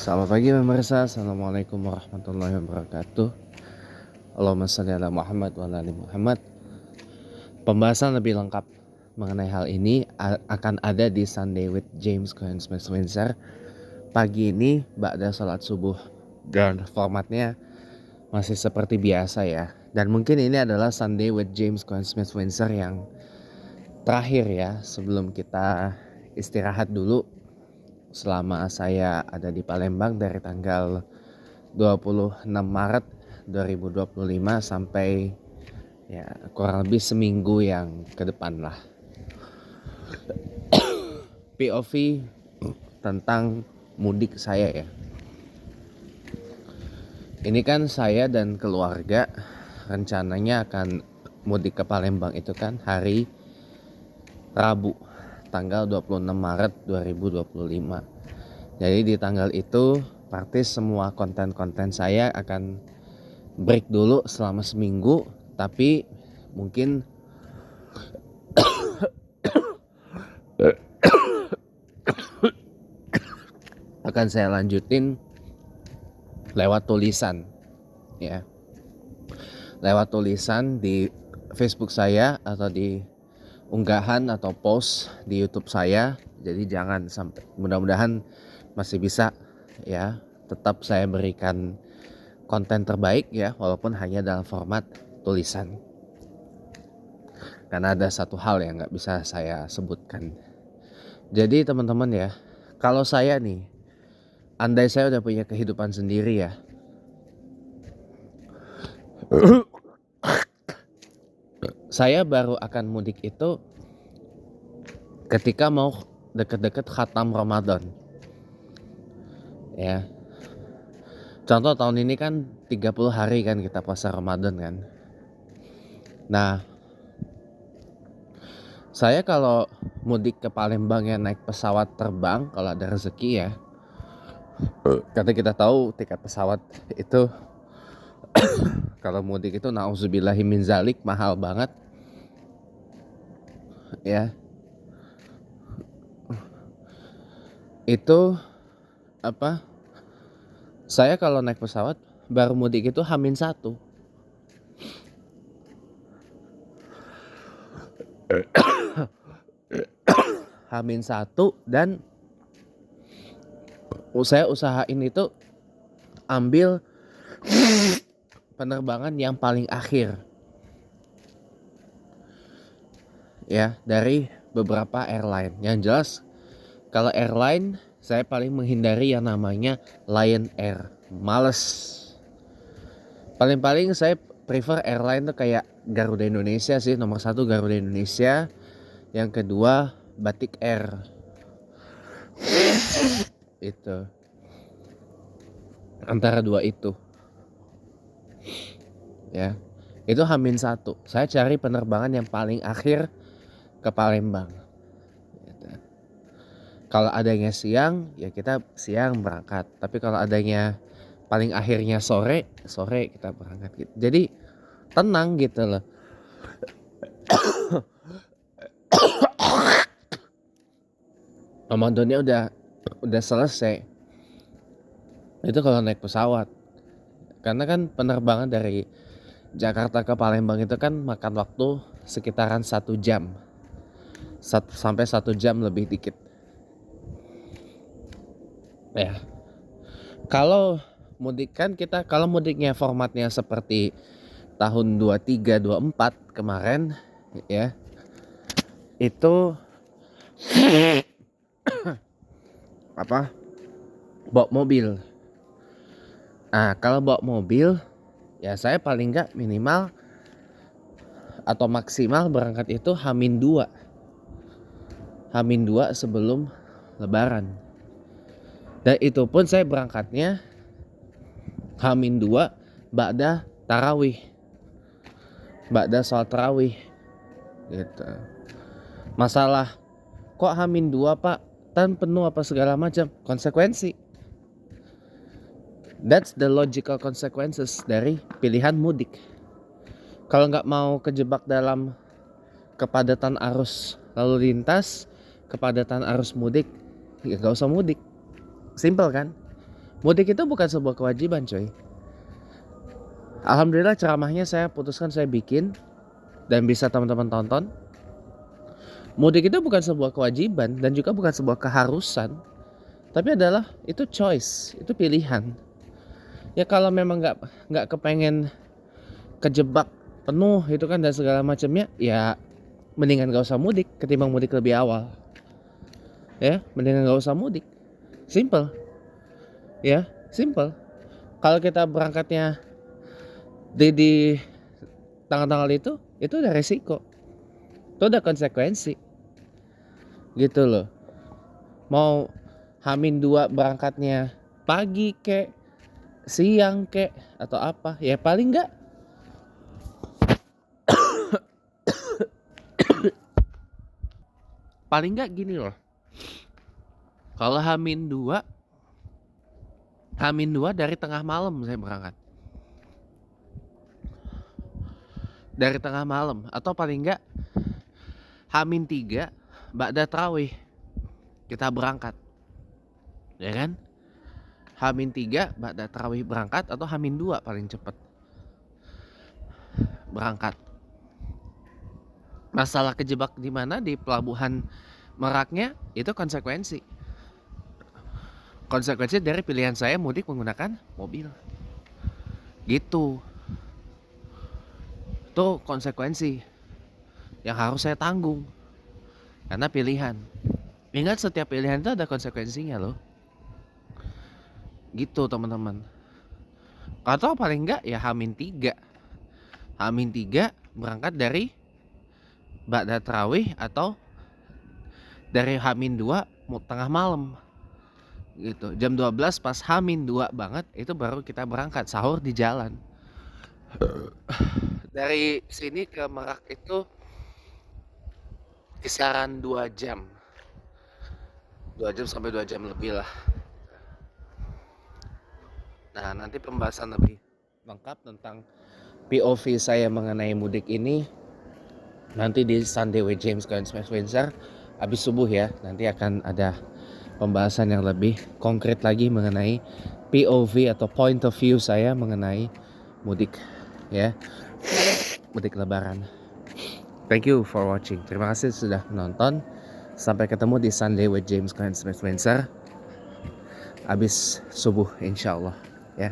Selamat pagi pemirsa, Assalamualaikum warahmatullahi wabarakatuh. Allahumma shalli ala Muhammad wa ala ali Muhammad. Pembahasan lebih lengkap mengenai hal ini akan ada di Sunday with James Cohen Smith Windsor pagi ini ba'da salat subuh. Dan formatnya masih seperti biasa ya. Dan mungkin ini adalah Sunday with James Cohen Smith Windsor yang terakhir ya, sebelum kita istirahat dulu selama saya ada di Palembang dari tanggal 26 Maret 2025 sampai ya kurang lebih seminggu yang ke depan lah. POV tentang mudik saya ya. Ini kan saya dan keluarga rencananya akan mudik ke Palembang itu kan hari Rabu tanggal 26 Maret 2025. Jadi di tanggal itu praktis semua konten-konten saya akan break dulu selama seminggu, tapi mungkin akan saya lanjutin lewat tulisan ya. Lewat tulisan di Facebook saya atau di unggahan atau post di YouTube saya. Jadi jangan sampai, mudah-mudahan masih bisa ya, tetap saya berikan konten terbaik ya, walaupun hanya dalam format tulisan. Karena ada satu hal yang gak bisa saya sebutkan. Jadi teman-teman ya, kalau saya nih, andai saya udah punya kehidupan sendiri ya, saya baru akan mudik itu ketika mau deket-deket khatam Ramadan ya. Contoh tahun ini kan 30 hari kan kita puasa Ramadan kan. Nah, saya kalau mudik ke Palembang ya naik pesawat terbang kalau ada rezeki ya. Karena kita tahu tiket pesawat itu kalau mudik itu nauzubillahi min zalik mahal banget ya. Itu apa? Saya kalau naik pesawat baru mudik itu H-1. H-1 dan saya usahain itu ambil penerbangan yang paling akhir ya dari beberapa airline. Yang jelas kalau airline saya paling menghindari yang namanya Lion Air. Males. Paling-paling saya prefer airline tuh kayak Garuda Indonesia sih, nomor 1 Garuda Indonesia, yang kedua Batik Air. Itu antara dua itu ya. Itu H-1. Saya cari penerbangan yang paling akhir ke Palembang gitu. Kalau adanya siang ya kita siang berangkat, tapi kalau adanya paling akhirnya sore kita berangkat gitu. Jadi tenang gitu loh. Ramadannya udah selesai. Itu kalau naik pesawat. Karena kan penerbangan dari Jakarta ke Palembang itu kan makan waktu sekitaran 1 jam. Sampai 1 jam lebih dikit. Ya. Kalau mudik kan kita, kalau mudiknya formatnya seperti tahun 23 24 kemarin ya. Itu apa? Bawa mobil. Nah, kalau bawa mobil ya saya paling enggak minimal atau maksimal berangkat itu H-2. H-2 sebelum lebaran. Dan itu pun saya berangkatnya H-2 ba'da tarawih. Ba'da sholat tarawih gitu. Masalah kok H-2 Pak? Tan penuh apa segala macam, konsekuensi. That's the logical consequences dari pilihan mudik. Kalau nggak mau kejebak dalam kepadatan arus lalu lintas, kepadatan arus mudik, ya nggak usah mudik. Simple kan? Mudik itu bukan sebuah kewajiban, coy. Alhamdulillah ceramahnya saya putuskan saya bikin dan bisa teman-teman tonton. Mudik itu bukan sebuah kewajiban dan juga bukan sebuah keharusan, tapi adalah itu choice, itu pilihan. Ya kalau memang nggak kepengen kejebak penuh itu kan dan segala macamnya, ya mendingan gak usah mudik ketimbang mudik lebih awal. Ya, mendingan gak usah mudik. Simple. Ya, simple. Kalau kita berangkatnya di tanggal-tanggal itu udah resiko. Itu udah konsekuensi. Gitu loh. Mau H-2 berangkatnya pagi kek, siang kek, atau apa, ya paling enggak gini loh. Kalau H-2 dari tengah malam saya berangkat. Dari tengah malam atau paling enggak H-3 ba'da tarawih kita berangkat. Ya kan? H-3 ba'da tarawih berangkat atau H-2 paling cepat berangkat. Masalah kejebak di mana di pelabuhan Meraknya itu konsekuensi dari pilihan saya mudik menggunakan mobil. Gitu. Itu konsekuensi yang harus saya tanggung karena pilihan. Ingat setiap pilihan itu ada konsekuensinya loh. Gitu teman-teman. Atau paling enggak ya H-3 berangkat dari ba'da tarawih atau dari H-2 tengah malam gitu. Jam 12 pas H-2 banget itu baru kita berangkat sahur di jalan. Dari sini ke Merak itu kisaran 2 jam. 2 jam sampai 2 jam lebih lah. Nah, nanti pembahasan lebih lengkap tentang POV saya mengenai mudik ini nanti di Sunday with James Spencer habis subuh ya. Nanti akan ada pembahasan yang lebih konkret lagi mengenai POV atau point of view saya mengenai mudik ya. Mudik lebaran. Thank you for watching. Terima kasih sudah menonton. Sampai ketemu di Sunday with James Spencer habis subuh insyaallah ya.